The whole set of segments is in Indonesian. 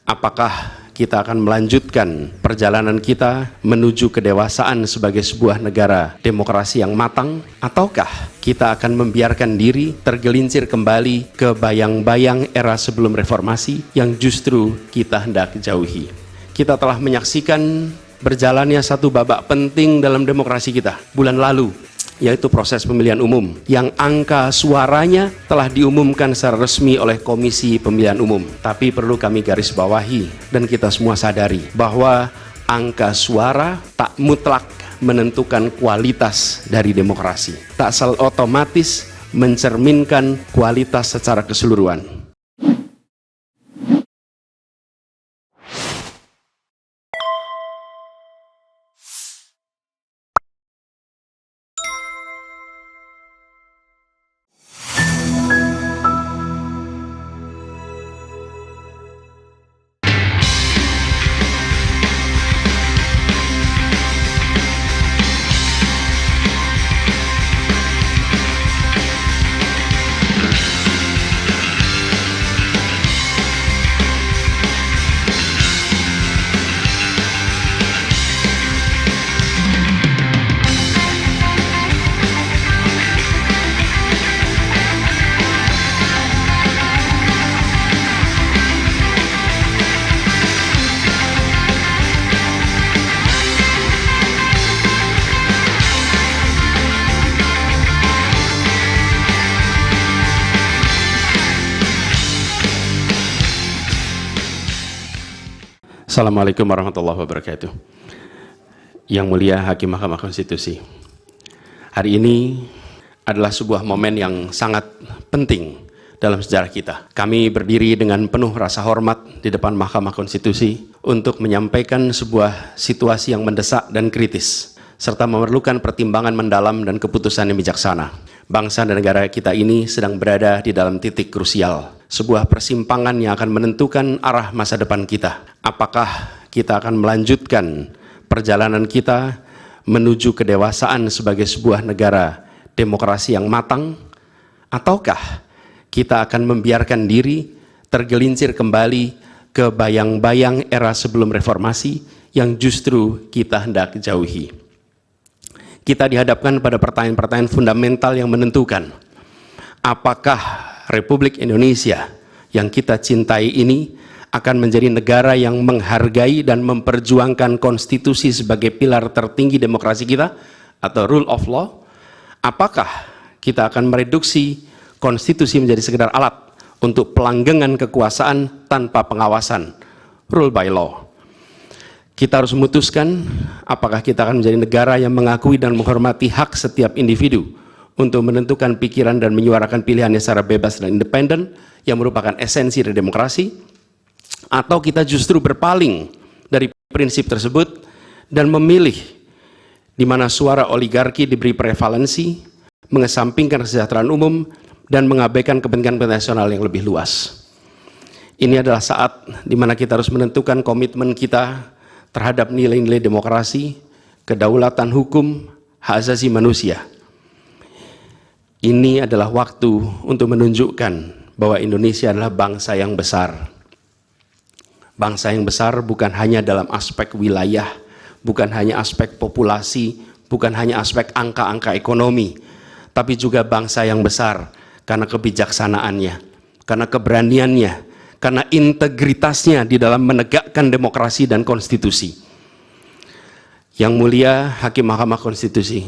Apakah kita akan melanjutkan perjalanan kita menuju kedewasaan sebagai sebuah negara demokrasi yang matang, ataukah kita akan membiarkan diri tergelincir kembali ke bayang-bayang era sebelum reformasi yang justru kita hendak jauhi? Kita telah menyaksikan berjalannya satu babak penting dalam demokrasi kita bulan lalu, yaitu proses pemilihan umum yang angka suaranya telah diumumkan secara resmi oleh Komisi Pemilihan Umum. Tapi perlu kami garis bawahi dan kita semua sadari bahwa angka suara tak mutlak menentukan kualitas dari demokrasi, tak otomatis mencerminkan kualitas secara keseluruhan. Assalamualaikum warahmatullahi wabarakatuh. Yang mulia Hakim Mahkamah Konstitusi, hari ini adalah sebuah momen yang sangat penting dalam sejarah kita. Kami berdiri dengan penuh rasa hormat di depan Mahkamah Konstitusi untuk menyampaikan sebuah situasi yang mendesak dan kritis, serta memerlukan pertimbangan mendalam dan keputusan yang bijaksana. Bangsa dan negara kita ini sedang berada di dalam titik krusial, sebuah persimpangan yang akan menentukan arah masa depan kita. Apakah kita akan melanjutkan perjalanan kita menuju kedewasaan sebagai sebuah negara demokrasi yang matang, ataukah kita akan membiarkan diri tergelincir kembali ke bayang-bayang era sebelum reformasi yang justru kita hendak jauhi? Kita dihadapkan pada pertanyaan-pertanyaan fundamental yang menentukan, apakah Republik Indonesia yang kita cintai ini akan menjadi negara yang menghargai dan memperjuangkan konstitusi sebagai pilar tertinggi demokrasi kita atau rule of law? Apakah kita akan mereduksi konstitusi menjadi sekedar alat untuk pelanggengan kekuasaan tanpa pengawasan, rule by law? Kita harus memutuskan apakah kita akan menjadi negara yang mengakui dan menghormati hak setiap individu untuk menentukan pikiran dan menyuarakan pilihannya secara bebas dan independen yang merupakan esensi dari demokrasi, atau kita justru berpaling dari prinsip tersebut dan memilih di mana suara oligarki diberi prevalensi, mengesampingkan kesejahteraan umum dan mengabaikan kepentingan nasional yang lebih luas. Ini adalah saat di mana kita harus menentukan komitmen kita terhadap nilai-nilai demokrasi, kedaulatan hukum, hak asasi manusia. Ini adalah waktu untuk menunjukkan bahwa Indonesia adalah bangsa yang besar. Bangsa yang besar bukan hanya dalam aspek wilayah, bukan hanya aspek populasi, bukan hanya aspek angka-angka ekonomi, tapi juga bangsa yang besar karena kebijaksanaannya, karena keberaniannya, karena integritasnya di dalam menegakkan demokrasi dan konstitusi. Yang mulia Hakim Mahkamah Konstitusi,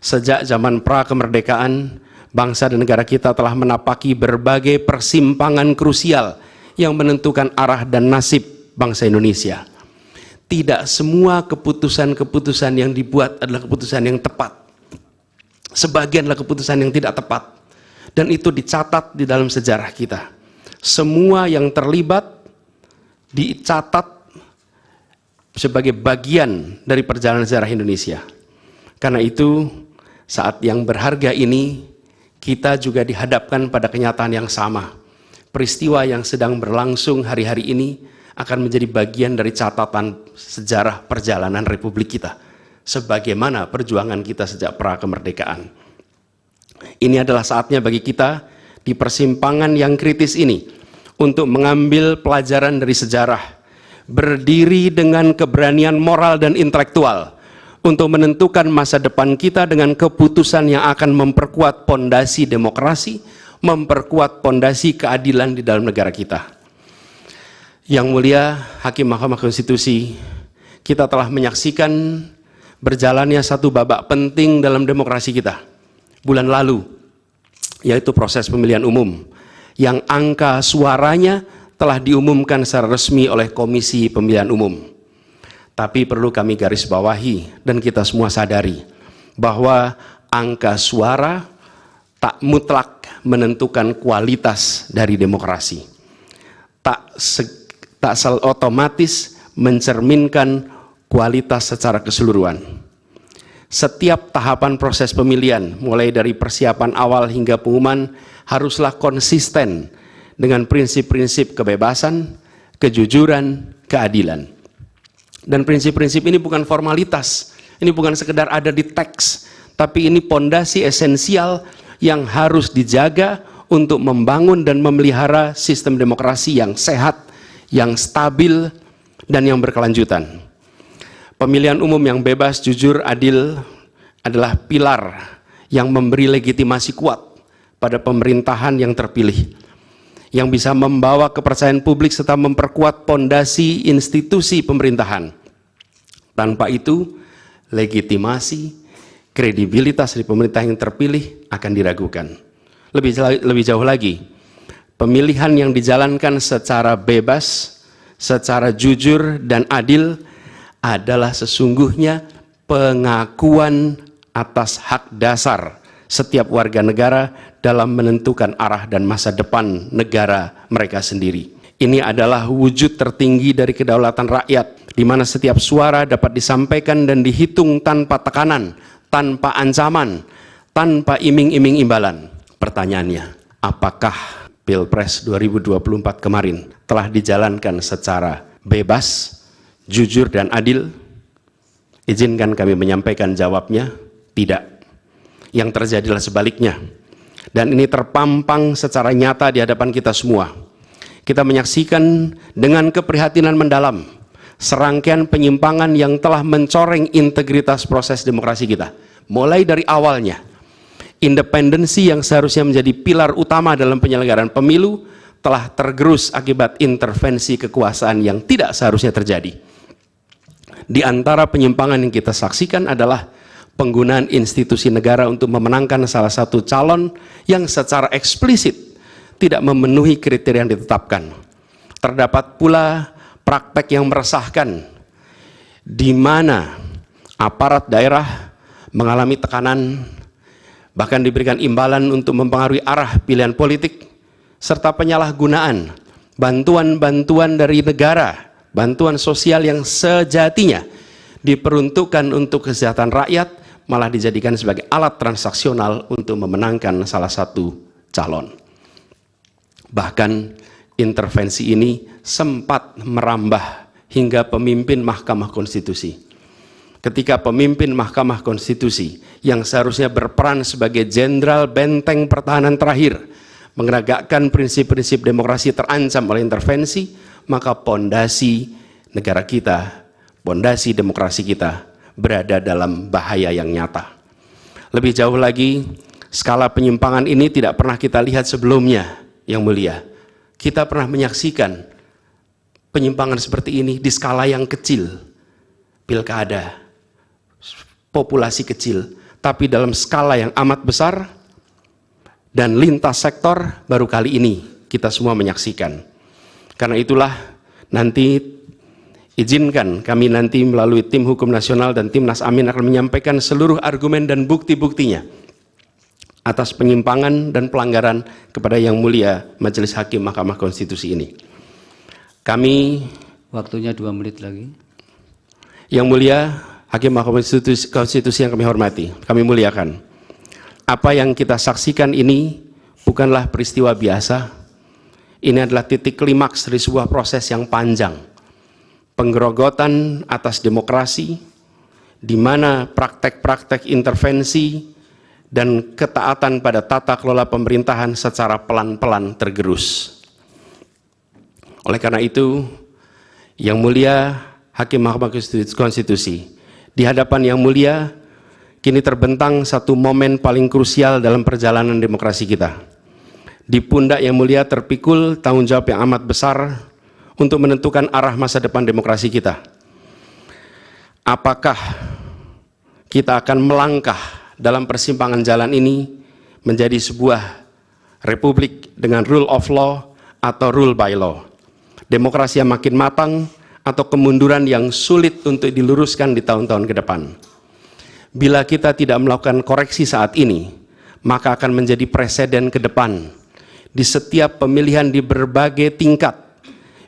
sejak zaman pra-kemerdekaan, bangsa dan negara kita telah menapaki berbagai persimpangan krusial yang menentukan arah dan nasib bangsa Indonesia. Tidak semua keputusan-keputusan yang dibuat adalah keputusan yang tepat. Sebagian adalah keputusan yang tidak tepat. Dan itu dicatat di dalam sejarah kita. Semua yang terlibat dicatat sebagai bagian dari perjalanan sejarah Indonesia. Karena itu, saat yang berharga ini, kita juga dihadapkan pada kenyataan yang sama. Peristiwa yang sedang berlangsung hari-hari ini akan menjadi bagian dari catatan sejarah perjalanan Republik kita, sebagaimana perjuangan kita sejak pra-kemerdekaan. Ini adalah saatnya bagi kita di persimpangan yang kritis ini untuk mengambil pelajaran dari sejarah, berdiri dengan keberanian moral dan intelektual untuk menentukan masa depan kita dengan keputusan yang akan memperkuat pondasi demokrasi, memperkuat pondasi keadilan di dalam negara kita. Yang mulia Hakim Mahkamah Konstitusi, kita telah menyaksikan berjalannya satu babak penting dalam demokrasi kita bulan lalu, yaitu proses pemilihan umum yang angka suaranya telah diumumkan secara resmi oleh Komisi Pemilihan Umum. Tapi perlu kami garis bawahi dan kita semua sadari bahwa angka suara tak mutlak menentukan kualitas dari demokrasi. Tak otomatis mencerminkan kualitas secara keseluruhan. Setiap tahapan proses pemilihan, mulai dari persiapan awal hingga pengumuman, haruslah konsisten dengan prinsip-prinsip kebebasan, kejujuran, keadilan. Dan prinsip-prinsip ini bukan formalitas, ini bukan sekedar ada di teks, tapi ini pondasi esensial yang harus dijaga untuk membangun dan memelihara sistem demokrasi yang sehat, yang stabil, dan yang berkelanjutan. Pemilihan umum yang bebas, jujur, adil adalah pilar yang memberi legitimasi kuat pada pemerintahan yang terpilih, yang bisa membawa kepercayaan publik serta memperkuat pondasi institusi pemerintahan. Tanpa itu, legitimasi, kredibilitas dari pemerintah yang terpilih akan diragukan. Lebih jauh lagi, pemilihan yang dijalankan secara bebas, secara jujur dan adil adalah sesungguhnya pengakuan atas hak dasar setiap warga negara dalam menentukan arah dan masa depan negara mereka sendiri. Ini adalah wujud tertinggi dari kedaulatan rakyat, di mana setiap suara dapat disampaikan dan dihitung tanpa tekanan, tanpa ancaman, tanpa iming-iming imbalan. Pertanyaannya, apakah Pilpres 2024 kemarin telah dijalankan secara bebas, jujur, dan adil? Izinkan kami menyampaikan jawabnya, tidak. Yang terjadilah sebaliknya. Dan ini terpampang secara nyata di hadapan kita semua. Kita menyaksikan dengan keprihatinan mendalam serangkaian penyimpangan yang telah mencoreng integritas proses demokrasi kita. Mulai dari awalnya, independensi yang seharusnya menjadi pilar utama dalam penyelenggaraan pemilu telah tergerus akibat intervensi kekuasaan yang tidak seharusnya terjadi. Di antara penyimpangan yang kita saksikan adalah penggunaan institusi negara untuk memenangkan salah satu calon yang secara eksplisit tidak memenuhi kriteria yang ditetapkan. Terdapat pula praktek yang meresahkan, di mana aparat daerah mengalami tekanan, bahkan diberikan imbalan untuk mempengaruhi arah pilihan politik, serta penyalahgunaan bantuan-bantuan dari negara, bantuan sosial yang sejatinya diperuntukkan untuk kesejahteraan rakyat, malah dijadikan sebagai alat transaksional untuk memenangkan salah satu calon. Bahkan intervensi ini sempat merambah hingga pemimpin Mahkamah Konstitusi. Ketika pemimpin Mahkamah Konstitusi yang seharusnya berperan sebagai jenderal benteng pertahanan terakhir menegakkan prinsip-prinsip demokrasi terancam oleh intervensi, maka pondasi negara kita, pondasi demokrasi kita berada dalam bahaya yang nyata. Lebih jauh lagi, skala penyimpangan ini tidak pernah kita lihat sebelumnya, Yang Mulia. Kita pernah menyaksikan penyimpangan seperti ini di skala yang kecil, pilkada, populasi kecil, tapi dalam skala yang amat besar dan lintas sektor baru kali ini kita semua menyaksikan. Karena itulah nanti izinkan kami nanti melalui tim hukum nasional dan Timnas Amin akan menyampaikan seluruh argumen dan bukti-buktinya atas penyimpangan dan pelanggaran kepada Yang Mulia Majelis Hakim Mahkamah Konstitusi ini. Kami, waktunya 2 menit lagi. Yang Mulia Hakim Mahkamah Konstitusi yang kami hormati, kami muliakan. Apa yang kita saksikan ini bukanlah peristiwa biasa. Ini adalah titik klimaks dari sebuah proses yang panjang. Penggerogotan atas demokrasi, di mana praktek-praktek intervensi dan ketaatan pada tata kelola pemerintahan secara pelan-pelan tergerus. Oleh karena itu, Yang Mulia Hakim Mahkamah Konstitusi, di hadapan Yang Mulia kini terbentang satu momen paling krusial dalam perjalanan demokrasi kita. Di pundak Yang Mulia terpikul tanggung jawab yang amat besar untuk menentukan arah masa depan demokrasi kita. Apakah kita akan melangkah dalam persimpangan jalan ini menjadi sebuah republik dengan rule of law atau rule by law? Demokrasi yang makin matang atau kemunduran yang sulit untuk diluruskan di tahun-tahun ke depan? Bila kita tidak melakukan koreksi saat ini, maka akan menjadi preseden ke depan di setiap pemilihan di berbagai tingkat.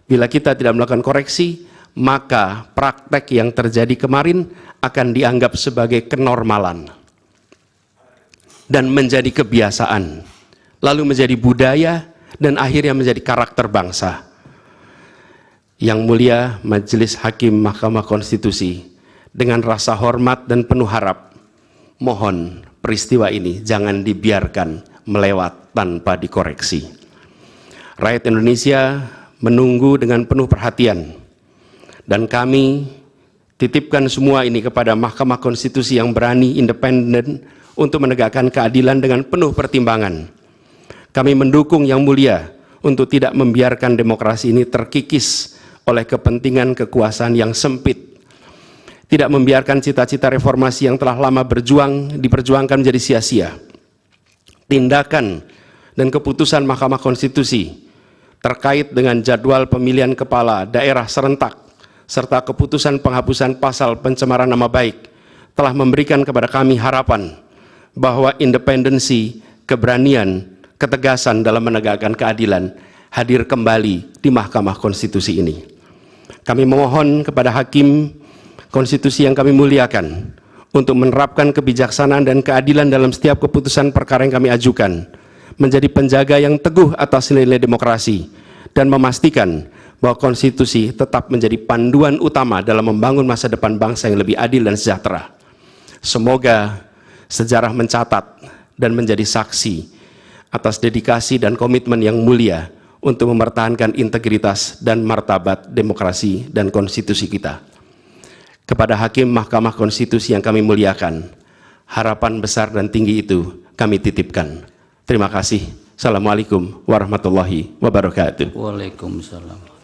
Bila kita tidak melakukan koreksi, maka praktek yang terjadi kemarin akan dianggap sebagai kenormalan dan menjadi kebiasaan, lalu menjadi budaya, dan akhirnya menjadi karakter bangsa. Yang Mulia Majelis Hakim Mahkamah Konstitusi, dengan rasa hormat dan penuh harap, mohon peristiwa ini jangan dibiarkan melewat tanpa dikoreksi. Rakyat Indonesia menunggu dengan penuh perhatian, dan kami titipkan semua ini kepada Mahkamah Konstitusi yang berani, independen, untuk menegakkan keadilan dengan penuh pertimbangan. Kami mendukung Yang Mulia untuk tidak membiarkan demokrasi ini terkikis oleh kepentingan kekuasaan yang sempit, tidak membiarkan cita-cita reformasi yang telah lama diperjuangkan menjadi sia-sia. Tindakan dan keputusan Mahkamah Konstitusi terkait dengan jadwal pemilihan kepala daerah serentak serta keputusan penghapusan pasal pencemaran nama baik telah memberikan kepada kami harapan bahwa independensi, keberanian, ketegasan dalam menegakkan keadilan hadir kembali di Mahkamah Konstitusi ini. Kami memohon kepada Hakim Konstitusi yang kami muliakan untuk menerapkan kebijaksanaan dan keadilan dalam setiap keputusan perkara yang kami ajukan, menjadi penjaga yang teguh atas nilai demokrasi, dan memastikan bahwa konstitusi tetap menjadi panduan utama dalam membangun masa depan bangsa yang lebih adil dan sejahtera. Semoga sejarah mencatat dan menjadi saksi atas dedikasi dan komitmen Yang Mulia untuk mempertahankan integritas dan martabat demokrasi dan konstitusi kita. Kepada Hakim Mahkamah Konstitusi yang kami muliakan, harapan besar dan tinggi itu kami titipkan. Terima kasih. Assalamualaikum warahmatullahi wabarakatuh. Waalaikumsalam.